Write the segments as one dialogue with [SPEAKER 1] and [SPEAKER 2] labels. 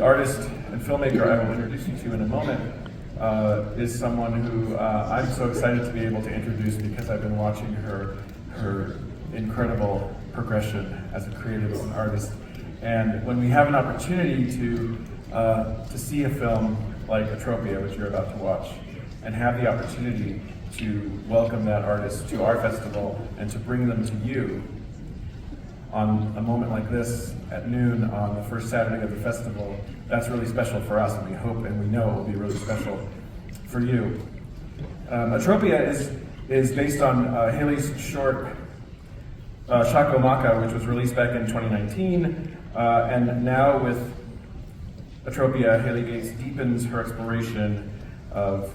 [SPEAKER 1] artist and filmmaker I will introduce you to in a moment is someone who I'm so excited to be able to introduce because I've been watching her incredible progression as a creative, as an artist. And when we have an opportunity to see a film like Atropia, which you're about to watch, and have the opportunity to welcome that artist to our festival and to bring them to you on a moment like this at noon on the first Saturday of the festival, that's really special for us, and we hope and we know it will be really special for you. Atropia is based on Hailey's short Shako Maka, which was released back in 2019, and now with Atropia, Hailey Gates deepens her exploration of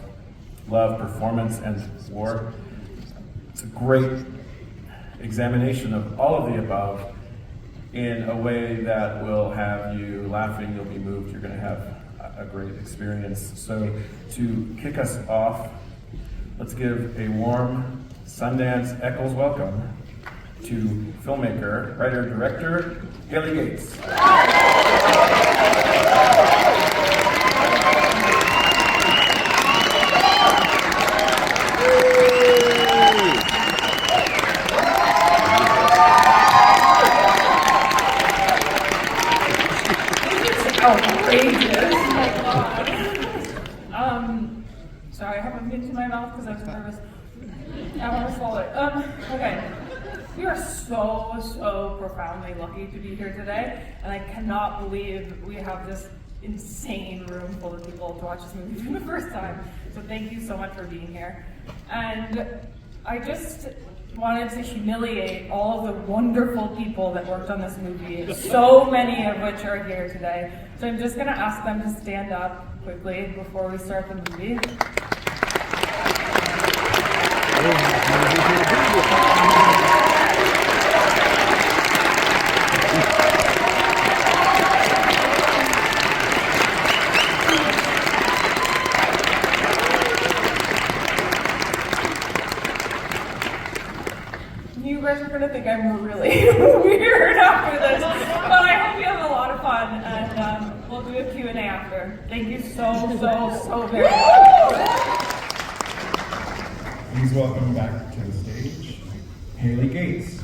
[SPEAKER 1] love, performance, and war. It's a great examination of all of the above in a way that will have you laughing, you'll be moved, you're going to have a great experience. So to kick us off, let's give a warm Sundance Eccles welcome to filmmaker, writer, director, Hailey Gates.
[SPEAKER 2] Outrageous. Oh my God. Sorry, I haven't been to my mouth because I'm so nervous. I want to swallow it. Okay. We are so profoundly lucky to be here today, and I cannot believe we have this insane room full of people to watch this movie for the first time. So thank you so much for being here. And I just wanted to humiliate all of the wonderful people that worked on this movie, so many of which are here today. So I'm just going to ask them to stand up quickly before we start the movie. You guys are going to think I'm really weird after this, but I hope you have a lot of fun, and we'll do a Q&A after. Thank you so very much.
[SPEAKER 3] Please welcome back to the stage, Hailey Gates.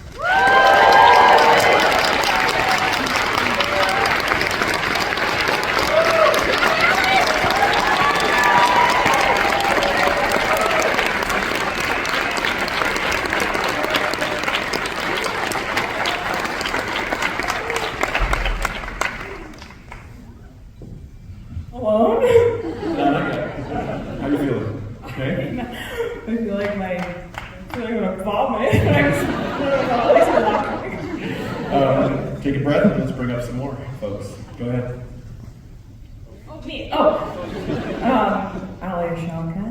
[SPEAKER 2] Alone?
[SPEAKER 3] How you feeling? Okay?
[SPEAKER 2] I feel like I'm gonna vomit.
[SPEAKER 3] Take a breath and let's bring up some more folks. Go ahead.
[SPEAKER 2] Oh, me. Oh. Alia Shawkat.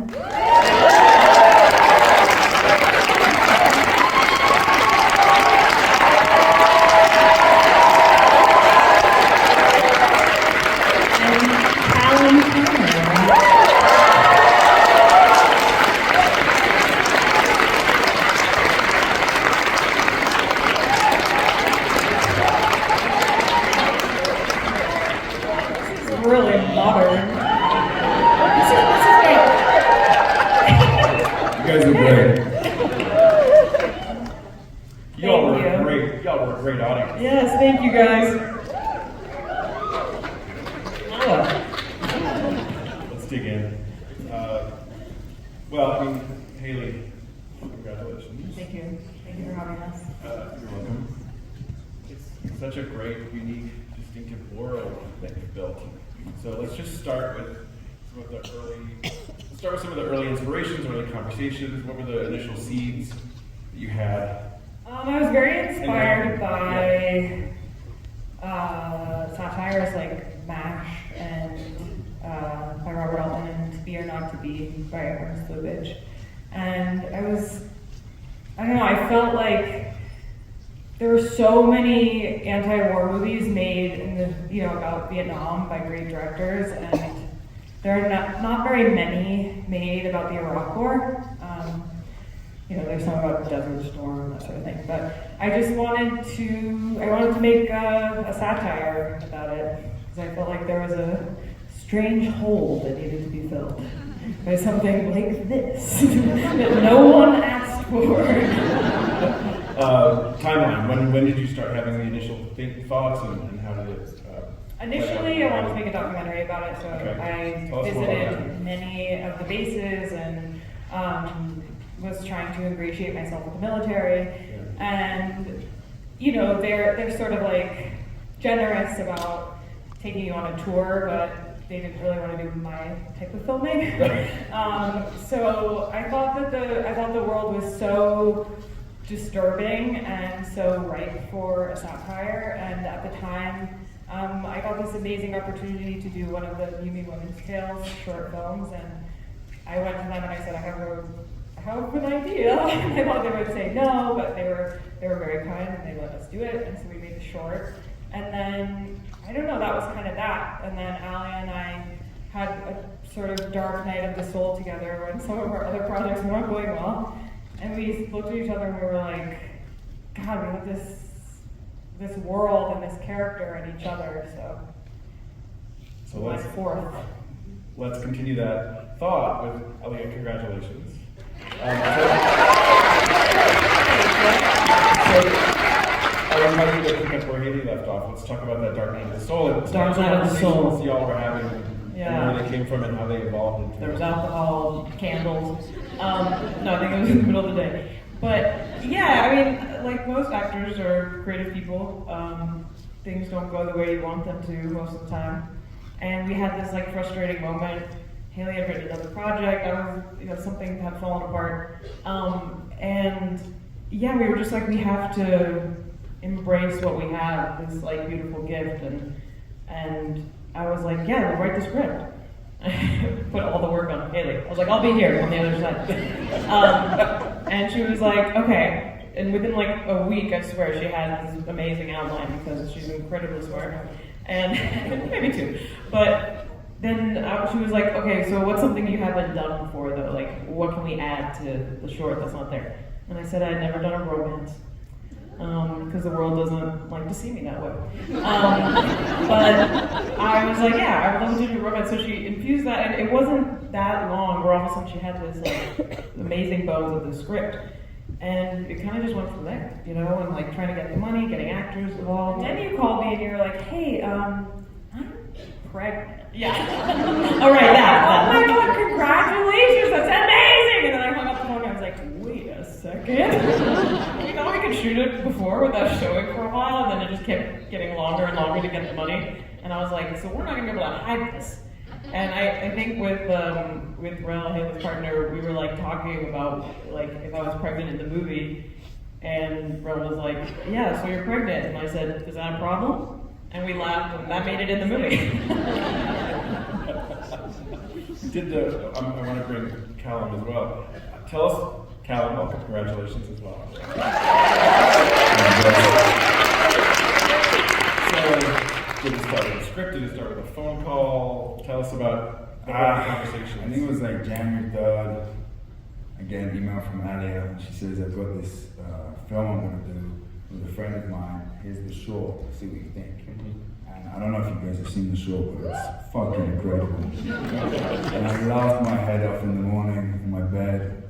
[SPEAKER 2] Really modern. This is
[SPEAKER 3] You guys are great. Y'all were
[SPEAKER 2] Thank you.
[SPEAKER 3] great. Y'all were a great audience.
[SPEAKER 2] Yes, thank you guys.
[SPEAKER 3] Let's dig in. Well, I mean, Hailey, congratulations.
[SPEAKER 2] Thank you. Thank you for having us.
[SPEAKER 3] You're welcome. It's such a great, unique, distinctive world that you've built. So let's just start with some of the early inspirations, or the conversations. What were the initial seeds that you had?
[SPEAKER 2] I was very inspired by satires like MASH and by Robert Altman and To Be or Not to Be by Ernest Lubitsch. And I don't know, I felt like there were so many anti-war movies made about Vietnam by great directors, and there are not very many made about the Iraq War. There's some about Desert Storm, that sort of thing. But I just wanted to make a satire about it. because I felt like there was a strange hole that needed to be filled by something like this that no one asked for.
[SPEAKER 3] Timeline. When did you start having the initial thoughts, and how did it?
[SPEAKER 2] Initially, I wanted to make a documentary about it, so
[SPEAKER 3] Okay.
[SPEAKER 2] I visited many of the bases and was trying to ingratiate myself with the military.
[SPEAKER 3] Yeah.
[SPEAKER 2] And you know, they're sort of like generous about taking you on a tour, but they didn't really want to do my type of filming. So I thought the world was so disturbing and so ripe for a satire, and at the time I got this amazing opportunity to do one of the Yumi Women's Tales short films, and I went to them and I said, I have an idea. And I thought they would say no, but they were very kind and they let us do it, and so we made the short. And then, I don't know, that was kind of that. And then Ali and I had a sort of dark night of the soul together when some of our other projects weren't going well. And we looked at each other and we were like, God, we have this world and this character and each other, so
[SPEAKER 3] let's
[SPEAKER 2] forth.
[SPEAKER 3] Let's continue that thought with Aliyah. Congratulations. I would like you to pick up where Hailey left off. Let's talk about that Dark Night of the Soul.
[SPEAKER 4] Dark Night of the Soul.
[SPEAKER 3] Conversations y'all were having,
[SPEAKER 4] Yeah.
[SPEAKER 3] and where they came from and how they evolved into
[SPEAKER 4] There was alcohol, candles. No, I think it was in the middle of the day. But yeah, I mean, like most actors or creative people, things don't go the way you want them to most of the time. And we had this like frustrating moment. Hailey had written another project. Something had fallen apart. And yeah, we were just like, we have to embrace what we have, this like beautiful gift. And I was like, yeah, we'll write the script. Put all the work on Hailey. I was like, I'll be here on the other side. And she was like, okay. And within like a week, I swear, she had this amazing outline because she's incredibly smart. And maybe two. But then she was like, okay, so what's something you haven't done before though? Like, what can we add to the short that's not there? And I said I'd never done a romance. Because the world doesn't like to see me that way. But I was like, yeah, I would love to do romance. So she infused that, and it wasn't that long where all of a sudden she had this like amazing bones of the script. And it kind of just went from there, you know, and like trying to get the money, getting actors involved.
[SPEAKER 2] And then you called me and you were like, hey, I'm pregnant.
[SPEAKER 4] Yeah. All right, that.
[SPEAKER 2] Oh my God, congratulations, that's amazing! And then I hung up the phone and I was like, wait a second.
[SPEAKER 4] You know, we could shoot it before without showing for a while, and then it just kept getting longer and longer to get the money. And I was like, so we're not gonna be able to hide this. And I think with Rel, Hailey's partner, we were like talking about like if I was pregnant in the movie, and Rel was like, yeah, so you're pregnant. And I said, is that a problem? And we laughed, and that made it in the movie.
[SPEAKER 3] I want to bring Callum as well. Tell us, Callum, welcome, congratulations as well. So, did it start with a script? Did it start with a phone call? Tell us about the conversation.
[SPEAKER 5] I think it was like January 3rd. I get an email from Aliyah. She says, I've got this film I'm going to do with a friend of mine. Here's the short. See what you think. And I don't know if you guys have seen the short, but it's fucking incredible. And I laughed my head off in the morning in my bed.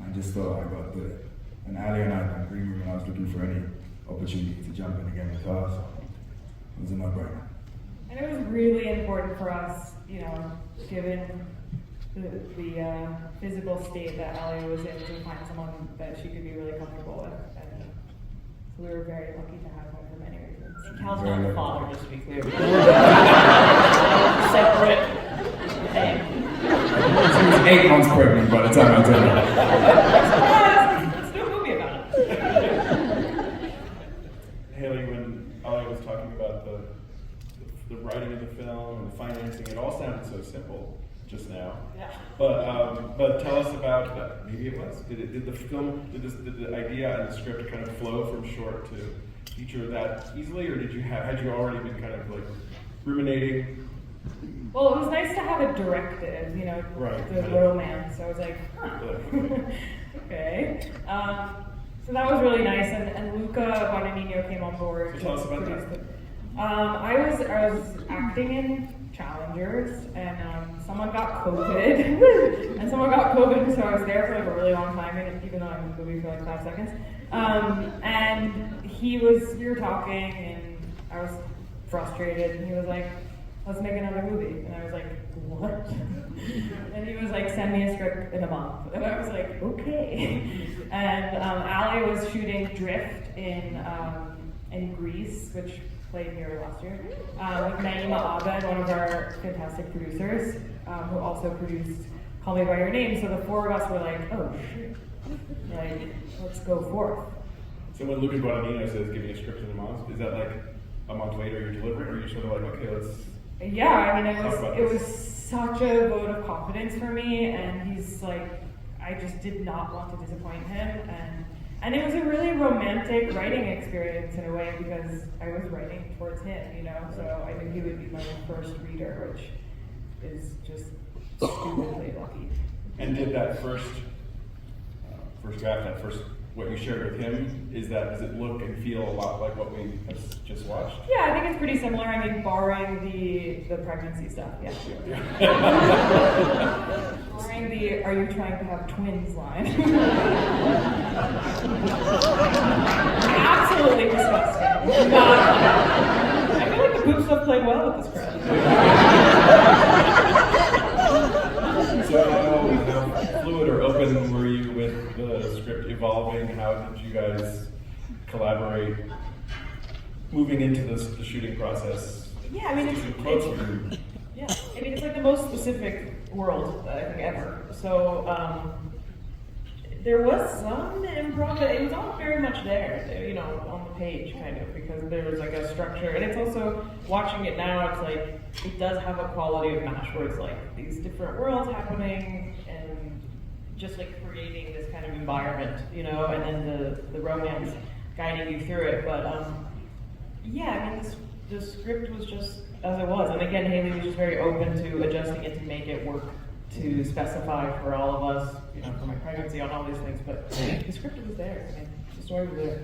[SPEAKER 5] I just thought I got to do it. And Aliyah and I had an agreement when I was looking for any opportunity to jump in again with her. So it was a no-brainer.
[SPEAKER 2] And it was really important for us, you know, given the physical state that Aliyah was in, to find someone that she could be really comfortable with. And so we were very lucky to have her for many reasons.
[SPEAKER 4] Cal's not the father, just to be clear. Separate thing.
[SPEAKER 5] She was 8 months pregnant by the time I did it.
[SPEAKER 4] Let's do a movie about it.
[SPEAKER 3] Hailey, when Aliyah was talking about the writing of the film and the financing, it all sounded so simple just now.
[SPEAKER 2] Yeah.
[SPEAKER 3] But tell us about maybe it was. Did the idea and the script kind of flow from short to feature that easily, or had you already been kind of like ruminating?
[SPEAKER 2] Well, it was nice to have a directive, you know,
[SPEAKER 3] Right.
[SPEAKER 2] the romance. So I was like, huh. Okay. So that was really nice, and Luca Guadagnino came on board.
[SPEAKER 3] So tell us about
[SPEAKER 2] produce
[SPEAKER 3] that.
[SPEAKER 4] I was acting in Challengers, and someone got COVID, and someone got COVID, so I was there for like a really long time, even though I'm in the movie for like 5 seconds. And we were talking, and I was frustrated, and he was like, let's make another movie. And I was like, what? And he was like, send me a script in a month. And I was like, okay. And Ali was shooting Drift in Greece, which played here last year, with Naima Abed, one of our fantastic producers, who also produced Call Me By Your Name. So the four of us were like, oh shit, like, let's go forth.
[SPEAKER 3] So when Luca Guadagnino says give me a script in a month, is that like a month later you're delivering, or you're sort of like, okay, let's...
[SPEAKER 4] Yeah, I mean, it was such a vote of confidence for me, and he's like, I just did not want to disappoint him, and it was a really romantic writing experience in a way, because I was writing towards him, you know, so I knew he would be my first reader, which is just stupidly lucky.
[SPEAKER 3] And did that first draft, what you shared with him, does it look and feel a lot like what we have just watched?
[SPEAKER 4] Yeah, I think it's pretty similar. I mean, barring the pregnancy stuff, yeah. Barring the "Are you trying to have twins" line. Absolutely disgusting. I feel like the poop stuff played well with this crowd.
[SPEAKER 3] So how fluid or open were you with the script evolving? How did you guys collaborate moving into the shooting process?
[SPEAKER 4] Yeah, I mean, it's like the most specific world I think ever. So there was some improv, but it was all very much there, you know, on the page kind of, because there was like a structure, and it's also, watching it now, it's like, it does have a quality of MASH where it's like these different worlds happening and just like creating this kind of environment, you know, and then the romance guiding you through it. But yeah, I mean, the script was just as it was, and again, Hailey was just very open to adjusting it to make it work, to specify for all of us, you know, for my pregnancy, on all these things, but the script was there. I mean, the story was there.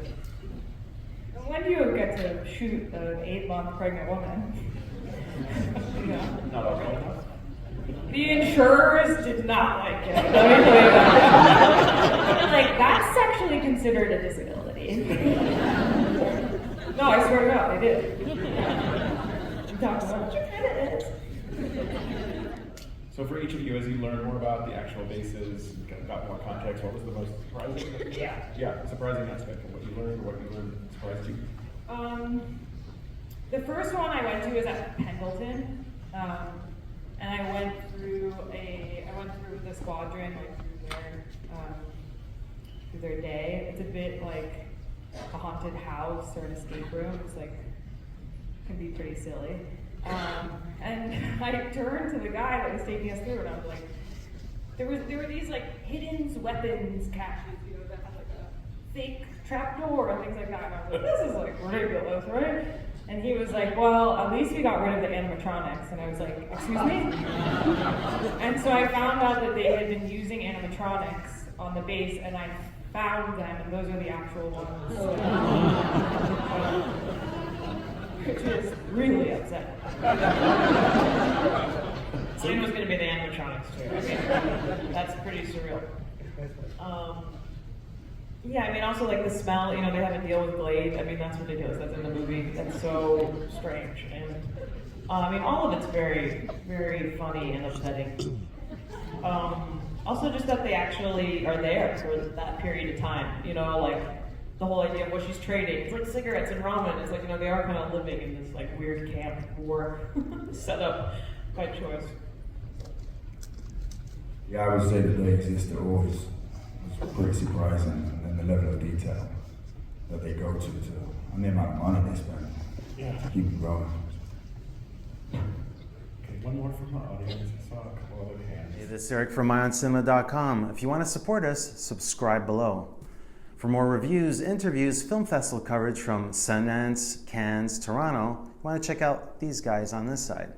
[SPEAKER 2] And when do you get to shoot an 8-month pregnant woman? You know?
[SPEAKER 3] Not already.
[SPEAKER 2] The insurers did not like it. Let me tell you that. Like, that's actually considered a disability. No, I swear to God, they did. We talked about it.
[SPEAKER 3] So for each of you, as you learned more about the actual bases, got more context, what was the most surprising? Surprising aspect of what you learned, or what you learned surprised you?
[SPEAKER 2] The first one I went to was at Pendleton, and I went through the squadron, through their day. It's a bit like a haunted house or an escape room. It's like, can be pretty silly. And I turned to the guy that was taking us through, and I was like, there were these like hidden weapons caches, you know, that had like a fake trapdoor and things like that. And I was like, this is like ridiculous, right? And he was like, well, at least we got rid of the animatronics. And I was like, excuse me? And so I found out that they had been using animatronics on the base, and I found them, and those are the actual ones. Which is really upsetting.
[SPEAKER 4] Mine was going to be the animatronics too. I mean, that's pretty surreal. Yeah, I mean, also like the smell, you know, they have a deal with Glade. I mean, that's ridiculous. That's in the movie. That's so strange. And I mean, all of it's very, very funny and upsetting. Also, just that they actually are there for that period of time. You know, like the whole idea of what she's trading. It's like cigarettes and ramen. It's like, you know, they are kind of living in this like weird camp war set up by choice.
[SPEAKER 5] Yeah, I would say that they exist at always was pretty surprising, and the level of detail that they go to, and the amount of money they spend to keep it going.
[SPEAKER 3] Okay, one more from our audience. I saw a couple other hands.
[SPEAKER 6] Hey, this is Eric from IONCINEMA.com. If you want to support us, subscribe below. For more reviews, interviews, film festival coverage from Sundance, Cannes, Toronto, you want to check out these guys on this side.